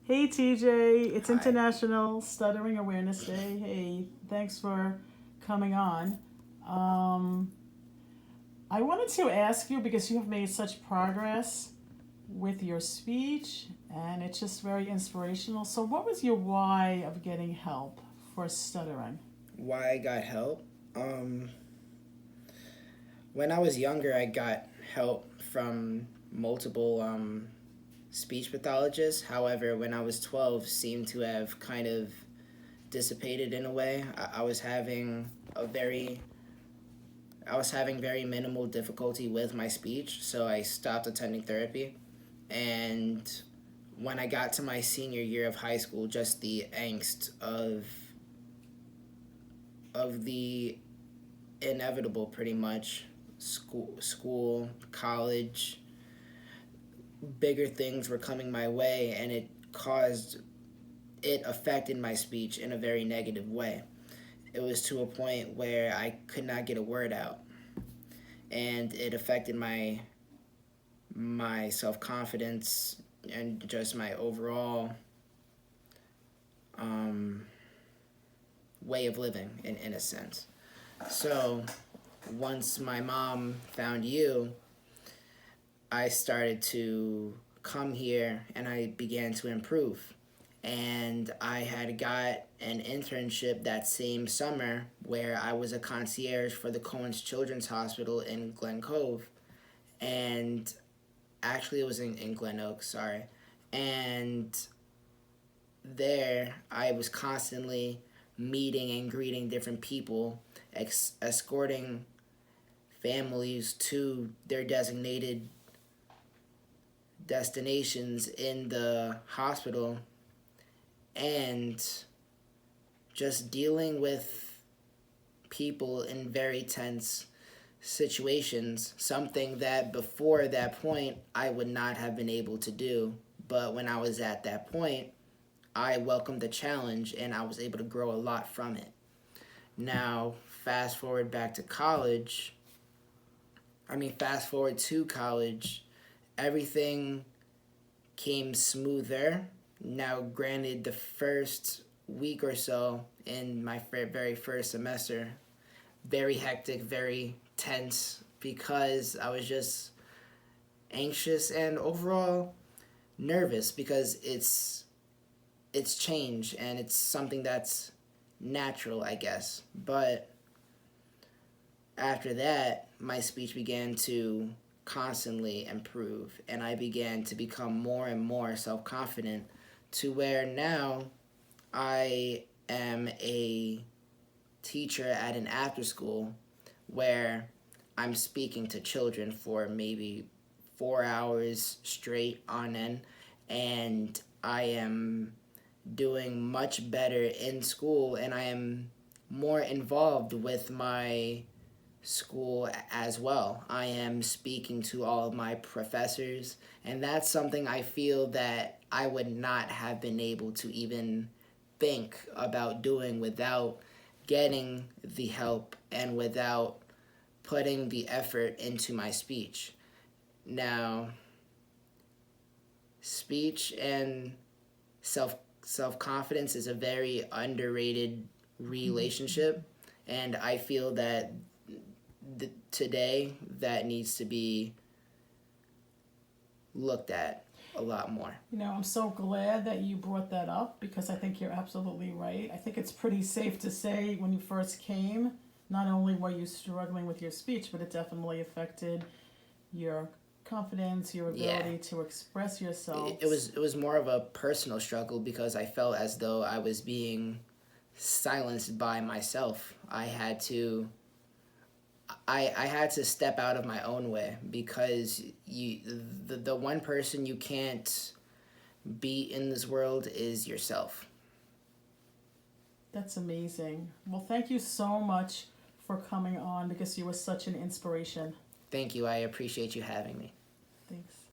Hey TJ, it's Hi. International Stuttering Awareness Day. Hey, thanks for coming on. Um, I wanted to ask you because you have made such progress with your speech and it's just very inspirational. So, what was your why of getting help for stuttering? Why I got help? Um, when I was younger, I got help from multiple speech pathologists. However, when I was 12, seemed to have kind of dissipated in a way. I was having very minimal difficulty with my speech, so I stopped attending therapy. And when I got to my senior year of high school, just the angst of the inevitable, pretty much, school, college, bigger things were coming my way, and it affected my speech in a very negative way. It was to a point where I could not get a word out, and it affected my self-confidence and just my overall um, way of living in a sense. So once my mom found you, I started to come here and I began to improve. And I had got an internship that same summer where I was a concierge for the Cohen's Children's Hospital in Glen Cove. And actually, it was in Glen Oak, sorry. And there, I was constantly meeting and greeting different people, escorting families to their designated destinations in the hospital, and just dealing with people in very tense situations, something that before that point I would not have been able to do. But when I was at that point, I welcomed the challenge and I was able to grow a lot from it. Now, fast forward to college, everything came smoother. Now, granted, the first week or so in my very first semester, very hectic, very tense because I was just anxious and overall nervous because it's change and it's something that's natural, I guess. But after that, my speech began to constantly improve, and I began to become more and more self confident to where now I am a teacher at an after school where I'm speaking to children for maybe 4 hours straight on end, and I am doing much better in school, and I am more involved with my school as well. I am speaking to all of my professors, and that's something I feel that I would not have been able to even think about doing without getting the help and without putting the effort into my speech. Now, speech and self confidence is a very underrated relationship, and I feel that today that needs to be looked at a lot more. I'm so glad that you brought that up because I think you're absolutely right. I think it's pretty safe to say when you first came, not only were you struggling with your speech, but it definitely affected your confidence, your Yeah, ability to express yourself. it was more of a personal struggle because I felt as though I was being silenced by myself. I had to step out of my own way because the one person you can't beat in this world is yourself. That's amazing. Well, thank you so much for coming on because you were such an inspiration. Thank you. I appreciate you having me. Thanks.